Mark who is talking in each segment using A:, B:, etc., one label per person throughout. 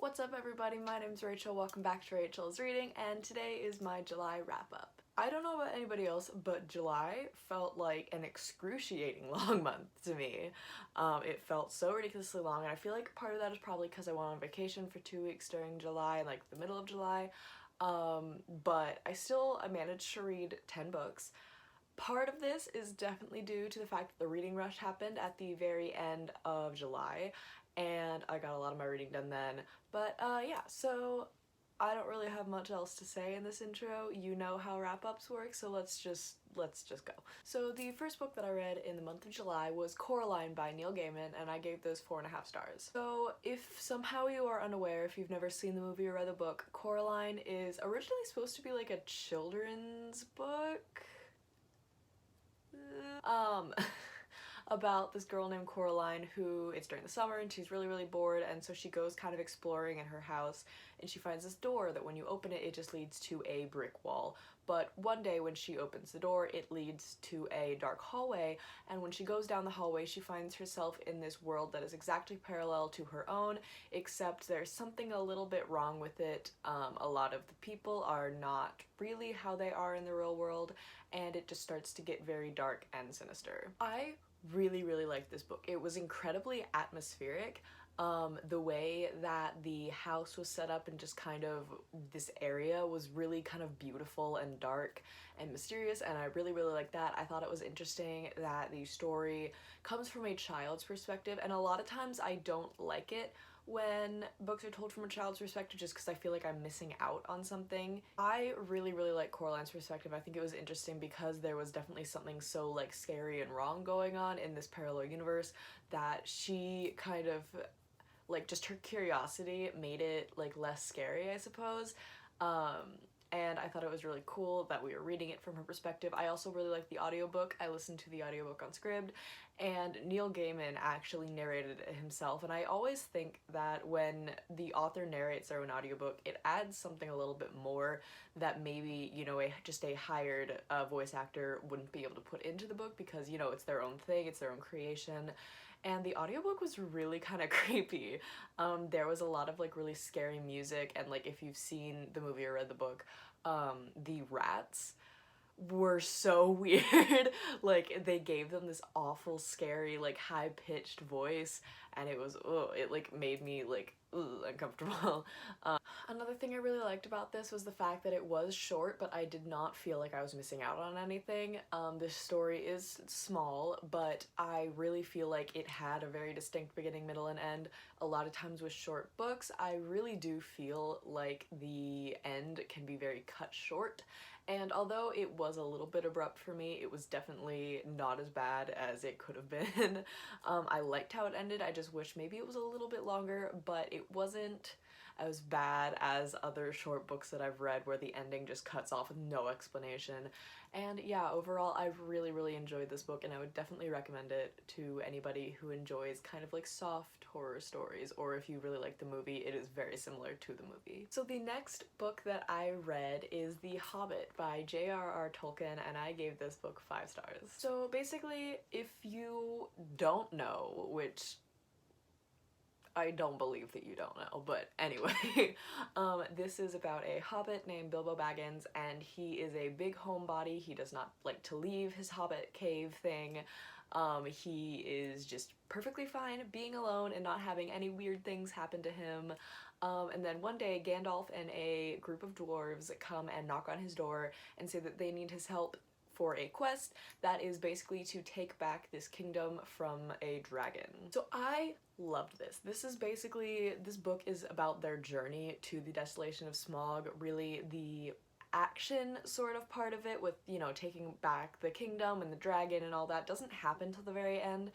A: What's up everybody, my name's Rachel, welcome back to Rachel's Reading, and today is my July wrap-up. I don't know about anybody else, but July felt like an excruciating long month to me. It felt so ridiculously long, and I feel like part of that is probably because I went on vacation for 2 weeks during July, like the middle of July, but I managed to read 10 books. Part of this is definitely due to the fact that the reading rush happened at the very end of July, and I got a lot of my reading done then. But yeah, so I don't really have much else to say in this intro. You know how wrap-ups work, so let's just go. So the first book that I read in the month of July was Coraline by Neil Gaiman, and I gave this 4.5 stars. So if somehow you are unaware, if you've never seen the movie or read the book, Coraline is originally supposed to be like a children's book. About this girl named Coraline who, it's during the summer and she's really bored, and so she goes kind of exploring in her house and she finds this door that when you open it, it just leads to a brick wall. But one day when she opens the door, it leads to a dark hallway, and when she goes down the hallway, she finds herself in this world that is exactly parallel to her own, except there's something a little bit wrong with it. A lot of the people are not really how they are in the real world, and it just starts to get very dark and sinister. I really liked this book. It was incredibly atmospheric. The way that the house was set up and just kind of this area was really kind of beautiful and dark and mysterious, and I really liked that. I thought it was interesting that the story comes from a child's perspective, and a lot of times I don't like it when books are told from a child's perspective just because I feel like I'm missing out on something. I really like Coraline's perspective. I think it was interesting because there was definitely something so like scary and wrong going on in this parallel universe that she kind of like, just her curiosity made it like less scary, I suppose. And I thought it was really cool that we were reading it from her perspective. I also really liked the audiobook. I listened to the audiobook on Scribd, and Neil Gaiman actually narrated it himself, and I always think that when the author narrates their own audiobook, it adds something a little bit more that maybe, you know, just a hired voice actor wouldn't be able to put into the book, because, you know, it's their own thing, it's their own creation. And the audiobook was really kind of creepy. There was a lot of like really scary music, and like if you've seen the movie or read the book, the rats were so weird. Like, they gave them this awful scary like high-pitched voice, and it was, it like made me like uncomfortable. Another thing I really liked about this was the fact that it was short, but I did not feel like I was missing out on anything. This story is small, but I really feel like it had a very distinct beginning, middle, and end. A lot of times with short books, I really do feel like the end can be very cut short, and although it was a little bit abrupt for me, it was definitely not as bad as it could have been. I liked how it ended. I just wish maybe it was a little bit longer, but it wasn't as bad as other short books that I've read where the ending just cuts off with no explanation. And yeah, overall I've really enjoyed this book, and I would definitely recommend it to anybody who enjoys kind of like soft horror stories, or if you really like the movie, it is very similar to the movie. So the next book that I read is The Hobbit by J.R.R. Tolkien, and I gave this book 5 stars. So basically, if you don't know, which I don't believe that you don't know, but anyway, this is about a hobbit named Bilbo Baggins, and he is a big homebody. He does not like to leave his hobbit cave thing. He is just perfectly fine being alone and not having any weird things happen to him. And then one day Gandalf and a group of dwarves come and knock on his door and say that they need his help for a quest that is basically to take back this kingdom from a dragon. So I loved this. This book is about their journey to the desolation of Smaug. Really, the action sort of part of it with, you know, taking back the kingdom and the dragon and all that doesn't happen till the very end.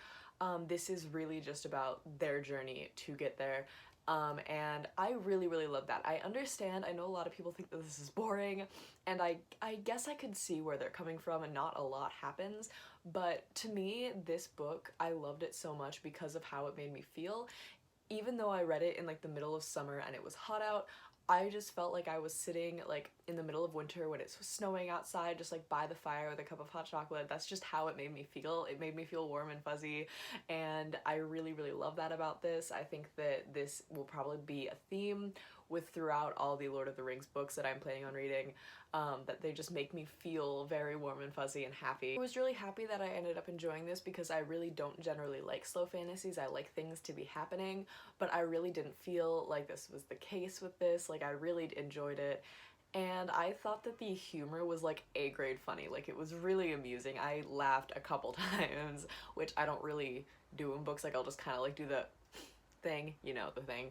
A: This is really just about their journey to get there. And I really love that. I understand, I know a lot of people think that this is boring, and I guess I could see where they're coming from, and not a lot happens, but to me, this book, I loved it so much because of how it made me feel. Even though I read it in like the middle of summer and it was hot out, I just felt like I was sitting like in the middle of winter when it's snowing outside, just like by the fire with a cup of hot chocolate. That's just how it made me feel. It made me feel warm and fuzzy, and I really, really love that about this. I think that this will probably be a theme with throughout all the Lord of the Rings books that I'm planning on reading, that they just make me feel very warm and fuzzy and happy. I was really happy that I ended up enjoying this because I really don't generally like slow fantasies. I like things to be happening, but I really didn't feel like this was the case with this. Like, I really enjoyed it. And I thought that the humor was like A-grade funny. Like, it was really amusing. I laughed a couple times, which I don't really do in books. Like, I'll just kind of like do the thing, you know, the thing.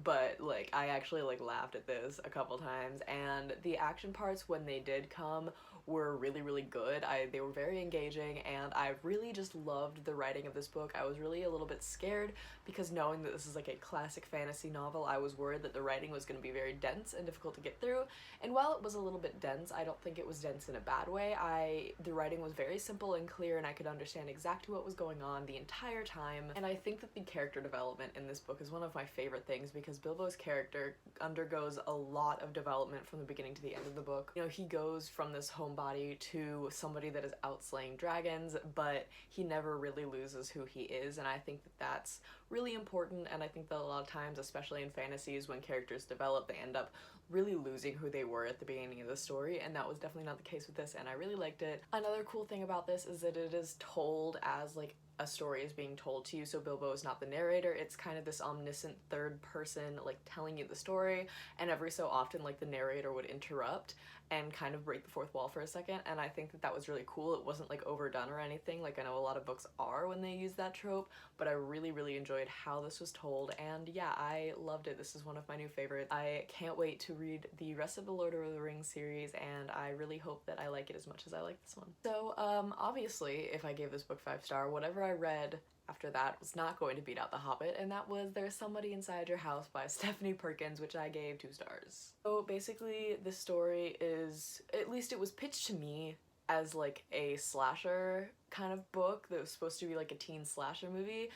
A: But like, I actually like laughed at this a couple times, and the action parts when they did come were really, really good. They were very engaging, and I really just loved the writing of this book. I was really a little bit scared because knowing that this is like a classic fantasy novel, I was worried that the writing was going to be very dense and difficult to get through. And while it was a little bit dense, I don't think it was dense in a bad way. The writing was very simple and clear, and I could understand exactly what was going on the entire time. And I think that the character development in this book is one of my favorite things because Bilbo's character undergoes a lot of development from the beginning to the end of the book. You know, he goes from this homebody to somebody that is out slaying dragons, but he never really loses who he is, and I think that that's really important. And I think that a lot of times, especially in fantasies, when characters develop, they end up really losing who they were at the beginning of the story, and that was definitely not the case with this, and I really liked it. Another cool thing about this is that it is told as like a story is being told to you, so Bilbo is not the narrator. It's kind of this omniscient third person like telling you the story, and every so often like the narrator would interrupt and kind of break the fourth wall for a second, and I think that that was really cool. It wasn't like overdone or anything, like I know a lot of books are when they use that trope, but I really, really enjoyed how this was told, and yeah, I loved it. This is one of my new favorites. I can't wait to read the rest of the Lord of the Rings series, and I really hope that I like it as much as I like this one. So, obviously, if I gave this book 5-star, whatever I read after that was not going to beat out The Hobbit, and that was There's Somebody Inside Your House by Stephanie Perkins, which I gave 2 stars. So basically, this story is, at least it was pitched to me as like a slasher kind of book that was supposed to be like a teen slasher movie.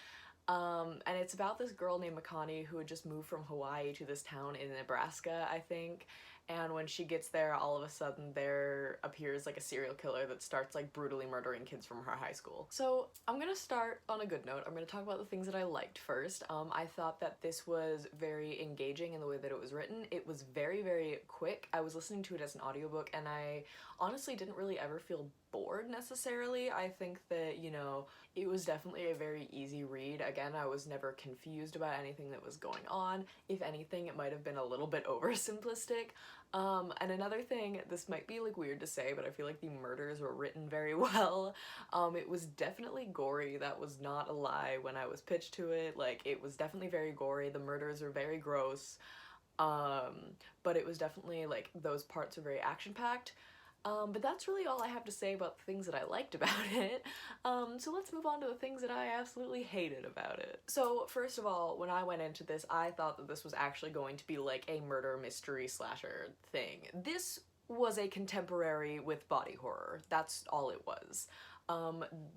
A: And it's about this girl named Makani who had just moved from Hawaii to this town in Nebraska, I think. And when she gets there, all of a sudden there appears like a serial killer that starts like brutally murdering kids from her high school. So I'm gonna start on a good note. I'm gonna talk about the things that I liked first. I thought that this was very engaging in the way that it was written. It was very, very quick. I was listening to it as an audiobook, and I honestly didn't really ever feel bored necessarily. I think that, you know, it was definitely a very easy read. Again, I was never confused about anything that was going on. If anything, it might have been a little bit oversimplistic. And another thing, this might be like weird to say, but I feel like the murders were written very well. It was definitely gory. That was not a lie when I was pitched to it. Like, it was definitely very gory. The murders were very gross. But it was definitely like those parts were very action-packed. But that's really all I have to say about the things that I liked about it. So let's move on to the things that I absolutely hated about it. So first of all, when I went into this, I thought that this was actually going to be like a murder mystery slasher thing. This was a contemporary with body horror. That's all it was.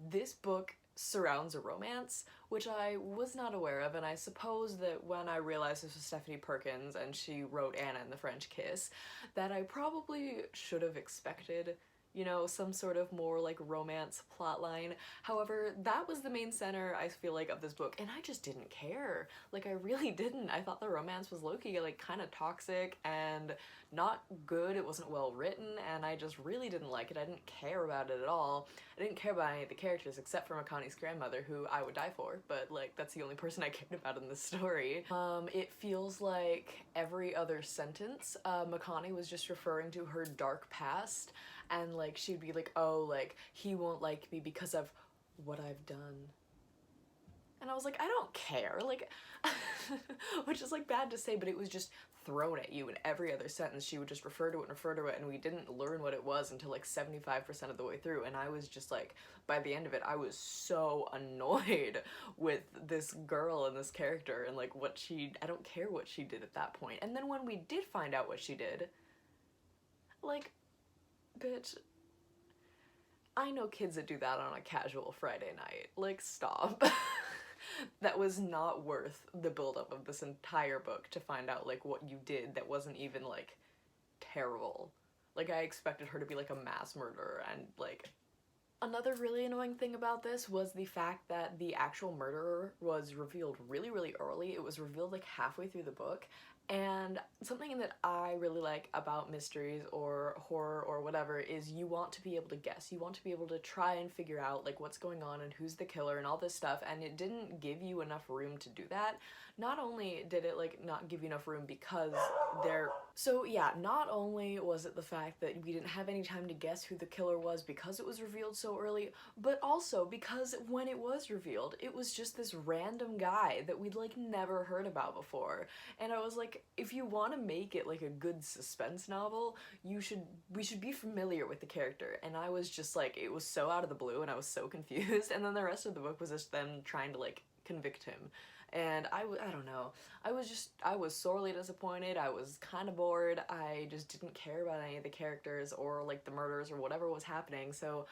A: This book surrounds a romance, which I was not aware of, and I suppose that when I realized this was Stephanie Perkins and she wrote Anna and the French Kiss, that I probably should have expected, you know, some sort of more like romance plotline. However, that was the main center, I feel like, of this book, and I just didn't care. Like, I really didn't. I thought the romance was low-key, like, kind of toxic and not good. It wasn't well written, and I just really didn't like it. I didn't care about it at all. I didn't care about any of the characters except for Makani's grandmother, who I would die for, but like, that's the only person I cared about in this story. It feels like every other sentence, Makani was just referring to her dark past, and like, she'd be like, oh, like, he won't like me because of what I've done. And I was like, I don't care, like, which is like bad to say, but it was just thrown at you in every other sentence. She would just refer to it, and we didn't learn what it was until like 75% of the way through, and I was just like, by the end of it, I was so annoyed with this girl and this character, and like I don't care what she did at that point. And then when we did find out what she did, like, bitch, I know kids that do that on a casual Friday night. Like, stop. that was not worth the buildup of this entire book to find out like what you did that wasn't even like terrible. Like I expected her to be like a mass murderer and like another really annoying thing about this was the fact that the actual murderer was revealed really, really early. It was revealed like halfway through the book. And something that I really like about mysteries or horror or whatever is you want to be able to guess. You want to be able to try and figure out like what's going on and who's the killer and all this stuff, and it didn't give you enough room to do that. Not only did it like not give you enough room because so yeah, not only was it the fact that we didn't have any time to guess who the killer was because it was revealed so early, but also because when it was revealed, it was just this random guy that we'd like never heard about before. And I was like, if you want to make it like a good suspense novel, we should be familiar with the character. And I was just like, it was so out of the blue and I was so confused. And then the rest of the book was just them trying to like convict him. And I don't know, I was sorely disappointed. I was kind of bored. I just didn't care about any of the characters or like the murders or whatever was happening. So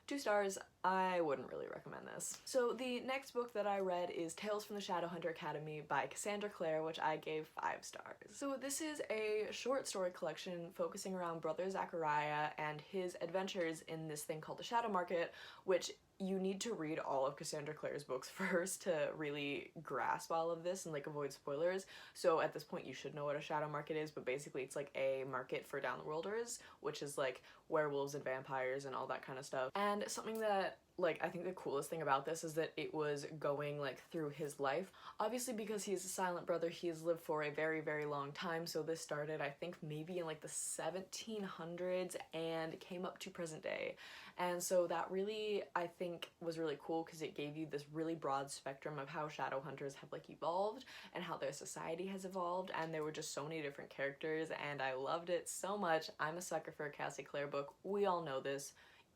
A: 2 stars, I wouldn't really recommend this. So the next book that I read is Tales from the Shadowhunter Academy by Cassandra Clare, which I gave 5 stars. So this is a short story collection focusing around Brother Zachariah and his adventures in this thing called the Shadow Market, which you need to read all of Cassandra Clare's books first to really grasp all of this and like avoid spoilers. So at this point you should know what a shadow market is, but basically it's like a market for downworlders, which is like werewolves and vampires and all that kind of stuff. And something that like I think the coolest thing about this is that it was going like through his life. Obviously because he's a silent brother, he has lived for a very, very long time. So this started I think maybe in like the 1700s and came up to present day. And so that really, I think, was really cool because it gave you this really broad spectrum of how shadow hunters have like evolved and how their society has evolved, and there were just so many different characters and I loved it so much. I'm a sucker for a Cassie Clare book. We all know this.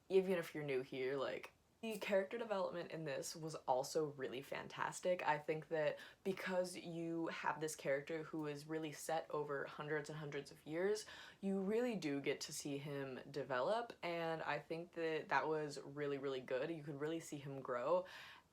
A: Even if you're new here, like the character development in this was also really fantastic. I think that because you have this character who is really set over hundreds and hundreds of years, you really do get to see him develop, and I think that that was really, really good. You could really see him grow.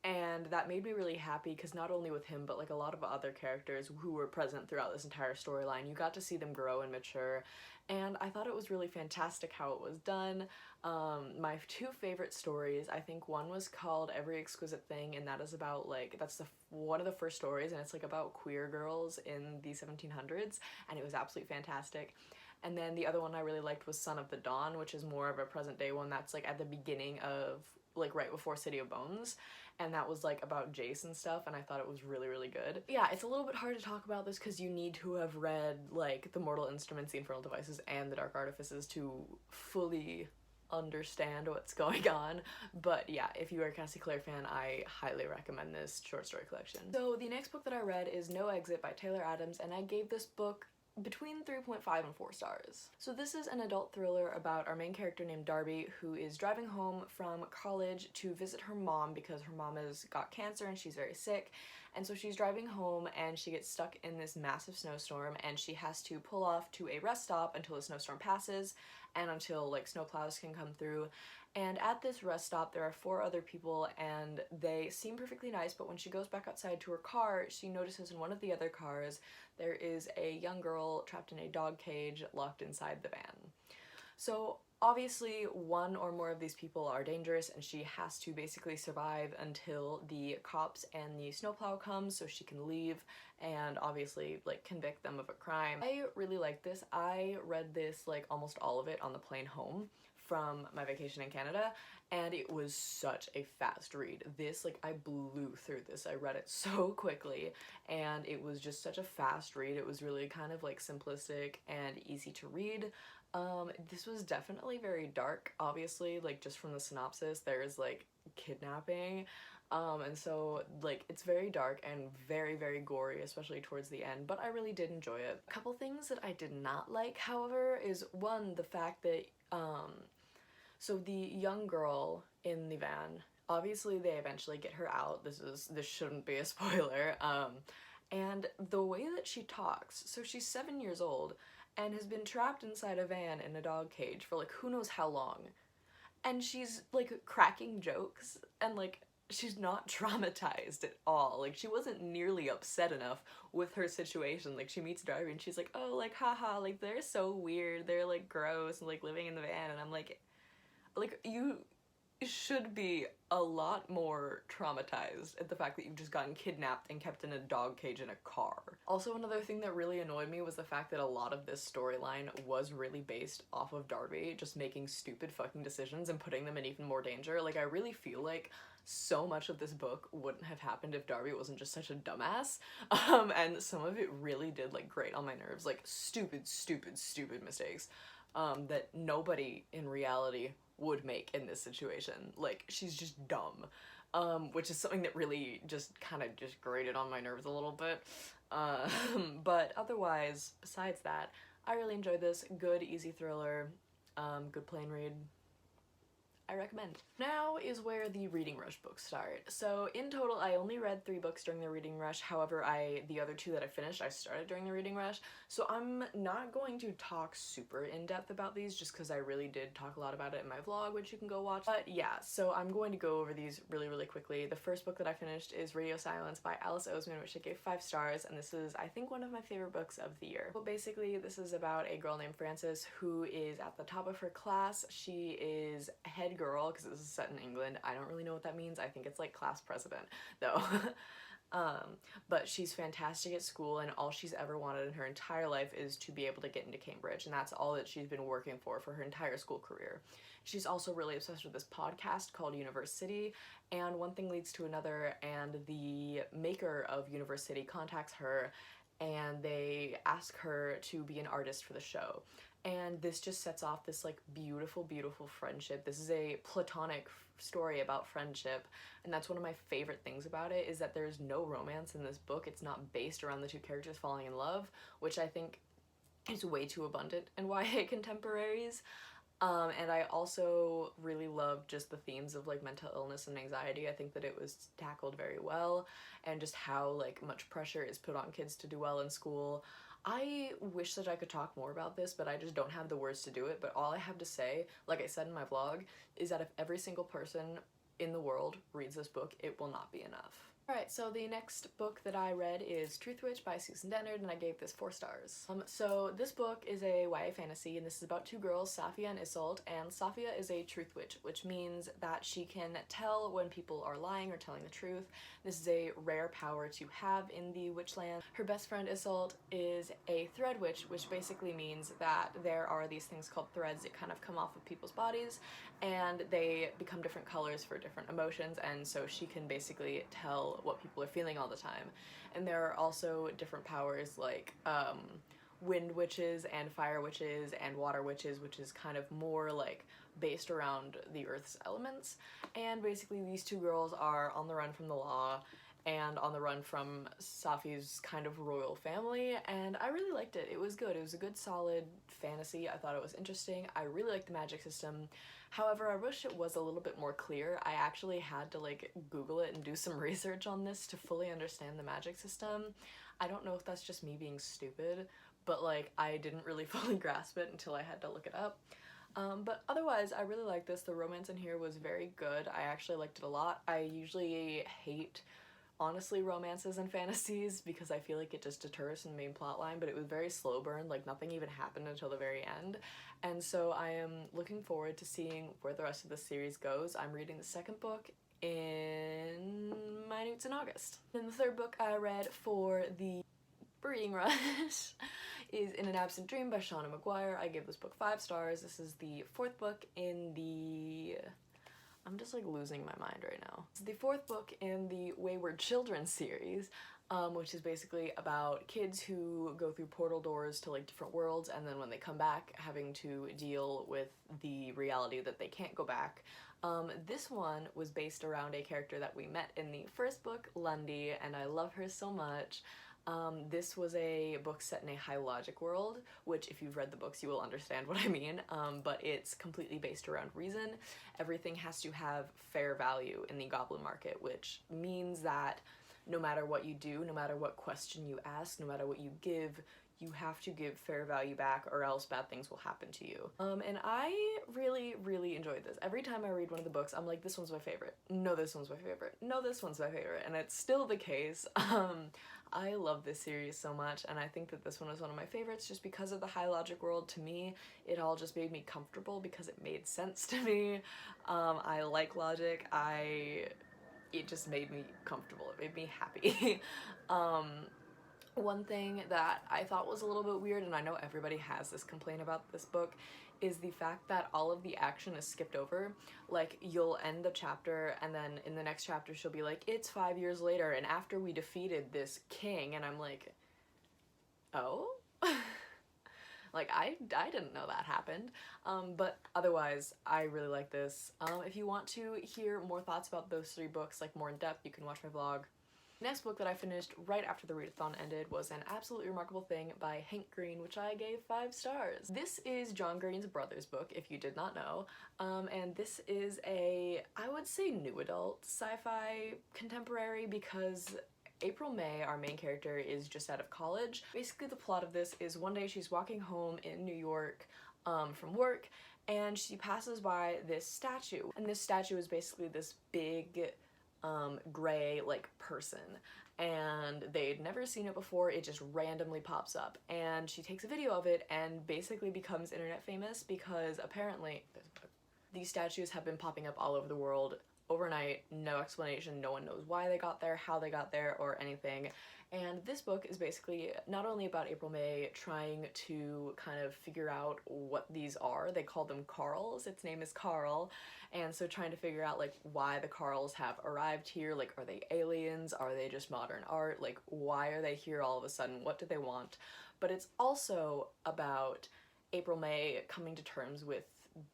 A: And that made me really happy because not only with him, but like a lot of other characters who were present throughout this entire storyline, you got to see them grow and mature. And I thought it was really fantastic how it was done. My 2 favorite stories, I think one was called Every Exquisite Thing, and that is about like, that's one of the first stories, and it's like about queer girls in the 1700s, and it was absolutely fantastic. And then the other one I really liked was Son of the Dawn, which is more of a present day one that's like at the beginning of like right before City of Bones, and that was like about Jace and stuff, and I thought it was really, really good. Yeah, it's a little bit hard to talk about this because you need to have read like The Mortal Instruments, The Infernal Devices, and The Dark Artifices to fully understand what's going on, but yeah, if you are a Cassie Clare fan, I highly recommend this short story collection. So the next book that I read is No Exit by Taylor Adams, and I gave this book between 3.5 and 4 stars. So this is an adult thriller about our main character named Darby, who is driving home from college to visit her mom because her mom has got cancer and she's very sick. And so she's driving home and she gets stuck in this massive snowstorm, and she has to pull off to a rest stop until the snowstorm passes and until like snowplows can come through. And at this rest stop there are 4 other people and they seem perfectly nice, but when she goes back outside to her car, she notices in one of the other cars there is a young girl trapped in a dog cage locked inside the van. So obviously one or more of these people are dangerous and she has to basically survive until the cops and the snowplow comes so she can leave and obviously like convict them of a crime. I really like this. I read this like almost all of it on the plane home from my vacation in Canada, and it was such a fast read. This, like, I blew through this. I read it so quickly, and it was just such a fast read. It was really kind of, like, simplistic and easy to read. This was definitely very dark, obviously, like, just from the synopsis. There's, like, kidnapping, and so, like, it's very dark and very, very gory, especially towards the end, but I really did enjoy it. A couple things that I did not like, however, is, one, the fact that, so the young girl in the van, obviously they eventually get her out. This shouldn't be a spoiler. And the way that she talks, so she's 7 years old and has been trapped inside a van in a dog cage for like who knows how long. And she's like cracking jokes and like she's not traumatized at all. Like, she wasn't nearly upset enough with her situation. Like, she meets Darby and she's like, oh, like, haha, like, they're so weird, they're like gross and like living in the van, and I'm like, you should be a lot more traumatized at the fact that you've just gotten kidnapped and kept in a dog cage in a car. Also, another thing that really annoyed me was the fact that a lot of this storyline was really based off of Darby just making stupid fucking decisions and putting them in even more danger. Like, I really feel like so much of this book wouldn't have happened if Darby wasn't just such a dumbass. And some of it really did like grate on my nerves, like stupid, stupid, stupid mistakes that nobody in reality would make in this situation. Like, she's just dumb, which is something that really just kind of just grated on my nerves a little bit. But otherwise, besides that, I really enjoyed this. Good, easy thriller, good plain read. I recommend. Now is where the reading rush books start. So in total, I only read 3 books during the reading rush. However, the other 2 that I finished, I started during the reading rush. So I'm not going to talk super in depth about these just because I really did talk a lot about it in my vlog, which you can go watch. But yeah, so I'm going to go over these really, really quickly. The first book that I finished is Radio Silence by Alice Oseman, which I gave 5 stars, and this is, I think, one of my favorite books of the year. But basically, this is about a girl named Frances who is at the top of her class. She is head girl, because this is set in England. I don't really know what that means. I think it's like class president, though. But she's fantastic at school, and all she's ever wanted in her entire life is to be able to get into Cambridge, and that's all that she's been working for her entire school career. She's also really obsessed with this podcast called University, and one thing leads to another, and the maker of University contacts her, and they ask her to be an artist for the show. And this just sets off this like beautiful, beautiful friendship. This is a platonic story about friendship, and that's one of my favorite things about it, is that there's no romance in this book. It's not based around the 2 characters falling in love, which I think is way too abundant in YA contemporaries. And I also really love just the themes of like mental illness and anxiety. I think that it was tackled very well, and just how like much pressure is put on kids to do well in school. I wish that I could talk more about this, but I just don't have the words to do it. But all I have to say, like I said in my vlog, is that if every single person in the world reads this book, it will not be enough. Alright, so the next book that I read is Truth Witch by Susan Dennard, and I gave this 4 stars. So this book is a YA fantasy, and this is about 2 girls, Safia and Isolde, and Safia is a truth witch, which means that she can tell when people are lying or telling the truth. This is a rare power to have in the witchland. Her best friend Isolde is a thread witch, which basically means that there are these things called threads that kind of come off of people's bodies, and they become different colors for different emotions, and so she can basically tell what people are feeling all the time. And there are also different powers like wind witches and fire witches and water witches, which is kind of more like based around the earth's elements. And basically these 2 girls are on the run from the law and on the run from Safi's kind of royal family, and I really liked it. It was good. It was a good solid fantasy. I thought it was interesting. I really liked the magic system. However, I wish it was a little bit more clear. I actually had to like Google it and do some research on this to fully understand the magic system. I don't know if that's just me being stupid, but like I didn't really fully grasp it until I had to look it up. But otherwise, I really liked this. The romance in here was very good. I actually liked it a lot. I usually hate, honestly, romances and fantasies because I feel like it just deters from the main plot line, but it was very slow burn, like nothing even happened until the very end. And so I am looking forward to seeing where the rest of the series goes. I'm reading the 2nd book in Minutes in August. Then the 3rd book I read for the reading rush is In an Absent Dream by Shauna Maguire. I gave this book 5 stars. This is the 4th book in the... I'm just like losing my mind right now. It's the 4th book in the Wayward Children series, which is basically about kids who go through portal doors to like different worlds, and then when they come back having to deal with the reality that they can't go back. This one was based around a character that we met in the 1st book, Lundy, and I love her so much. This was a book set in a high logic world, which if you've read the books you will understand what I mean, but it's completely based around reason. Everything has to have fair value in the goblin market, which means that no matter what you do, no matter what question you ask, no matter what you give, you have to give fair value back or else bad things will happen to you. And I really, really enjoyed this. Every time I read one of the books, I'm like, this one's my favorite. No, this one's my favorite. No, this one's my favorite. And it's still the case. I love this series so much, and I think that this one was one of my favorites just because of the high logic world. To me, it all just made me comfortable because it made sense to me. I like logic. It just made me comfortable. It made me happy. One thing that I thought was a little bit weird, and I know everybody has this complaint about this book, is the fact that all of the action is skipped over. Like, you'll end the chapter, and then in the next chapter she'll be like, it's 5 years later, and after we defeated this king, and I'm like, oh? Like, I didn't know that happened. But otherwise, I really like this. If you want to hear more thoughts about those 3 books, like more in depth, you can watch my vlog. Next book that I finished right after the readathon ended was An Absolutely Remarkable Thing by Hank Green, which I gave 5 stars. This is John Green's brother's book, if you did not know, and this is a, I would say, new adult sci-fi contemporary because April May, our main character, is just out of college. Basically, the plot of this is one day she's walking home in New York from work, and she passes by this statue, and this statue is basically this big gray like person, and they'd never seen it before. It just randomly pops up, and she takes a video of it and basically becomes internet famous because apparently these statues have been popping up all over the world overnight, no explanation, no one knows why they got there, how they got there, or anything. And this book is basically not only about April May trying to kind of figure out what these are. They call them Carls. Its name is Carl. And so trying to figure out like why the Carls have arrived here. Like, are they aliens? Are they just modern art? Like, why are they here all of a sudden? What do they want? But it's also about April May coming to terms with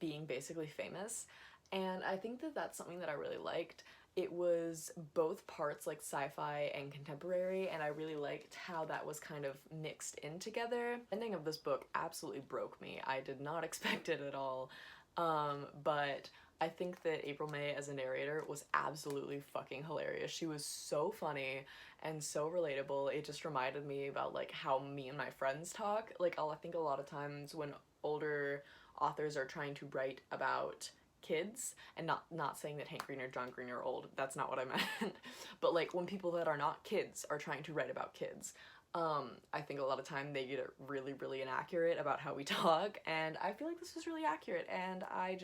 A: being basically famous. And I think that that's something that I really liked. It was both parts like sci-fi and contemporary, and I really liked how that was kind of mixed in together. The ending of this book absolutely broke me. I did not expect it at all, but I think that April May as a narrator was absolutely fucking hilarious. She was so funny and so relatable. It just reminded me about like how me and my friends talk. Like, I think a lot of times when older authors are trying to write about kids, and not saying that Hank Green or John Green are old, that's not what I meant, but like when people that are not kids are trying to write about kids, I think a lot of time they get it really, really inaccurate about how we talk, and I feel like this was really accurate, and I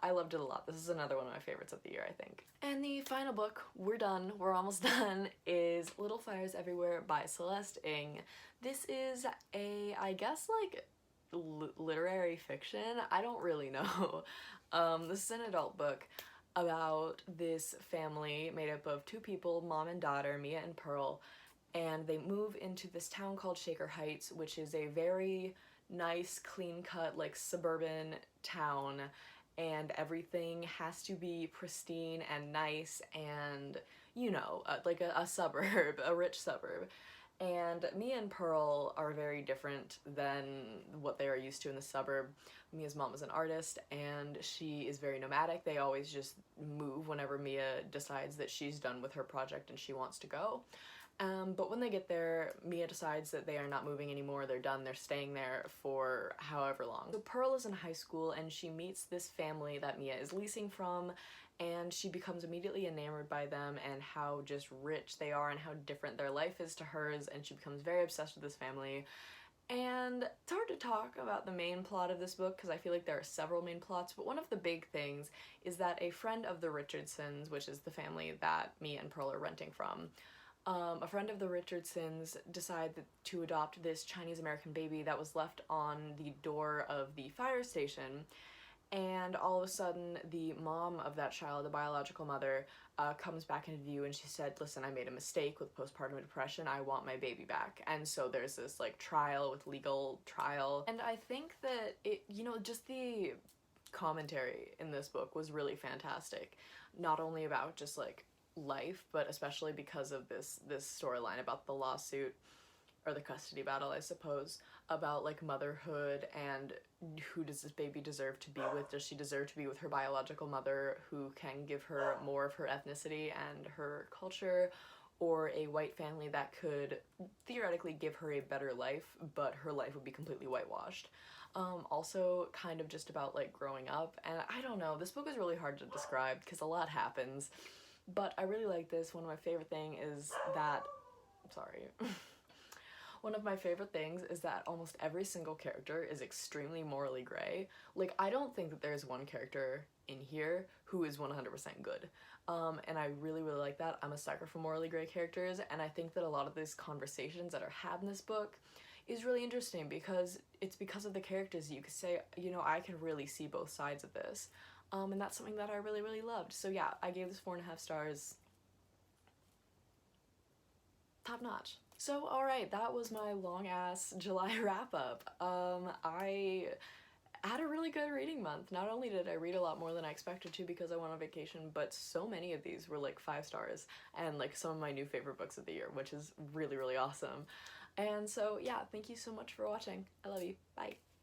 A: loved it a lot. This is another one of my favorites of the year, I think. And the final book, we're done, we're almost done, is Little Fires Everywhere by Celeste Ng. This is a, I guess, like, literary fiction? I don't really know. This is an adult book about this family made up of 2 people, mom and daughter, Mia and Pearl, and they move into this town called Shaker Heights, which is a very nice, clean-cut, like, suburban town, and everything has to be pristine and nice and, you know, like a suburb, a rich suburb. And Mia and Pearl are very different than what they are used to in the suburb. Mia's mom is an artist, and she is very nomadic. They always just move whenever Mia decides that she's done with her project and she wants to go. But when they get there, Mia decides that they are not moving anymore, they're done, they're staying there for however long. So Pearl is in high school, and she meets this family that Mia is leasing from, and she becomes immediately enamored by them and how just rich they are and how different their life is to hers, and she becomes very obsessed with this family. And it's hard to talk about the main plot of this book because I feel like there are several main plots, but one of the big things is that a friend of the Richardsons, which is the family that Mia and Pearl are renting from, a friend of the Richardsons decided to adopt this Chinese-American baby that was left on the door of the fire station, and all of a sudden the mom of that child, the biological mother, comes back into view, and she said, listen, I made a mistake with postpartum depression, I want my baby back. And so there's this like trial with legal trial, and I think that it, you know, just the commentary in this book was really fantastic, not only about just like life, but especially because of this storyline about the lawsuit, or the custody battle, I suppose, about like motherhood and who does this baby deserve to be with? Does she deserve to be with her biological mother who can give her more of her ethnicity and her culture, or a white family that could theoretically give her a better life, but her life would be completely whitewashed. Also kind of just about like growing up, and I don't know, this book is really hard to describe because a lot happens, but I really like this. One of my favorite thing is that, sorry. One of my favorite things is that almost every single character is extremely morally gray. Like, I don't think that there's one character in here who is 100% good. And I really, really like that. I'm a sucker for morally gray characters, and I think that a lot of these conversations that are had in this book is really interesting because it's because of the characters you could say, you know, I can really see both sides of this. And that's something that I really, really loved. So yeah, I gave this 4.5 stars. Top notch. So, alright, that was my long-ass July wrap-up. I had a really good reading month. Not only did I read a lot more than I expected to because I went on vacation, but so many of these were like 5 stars and like some of my new favorite books of the year, which is really, really awesome. And so, yeah, thank you so much for watching. I love you. Bye.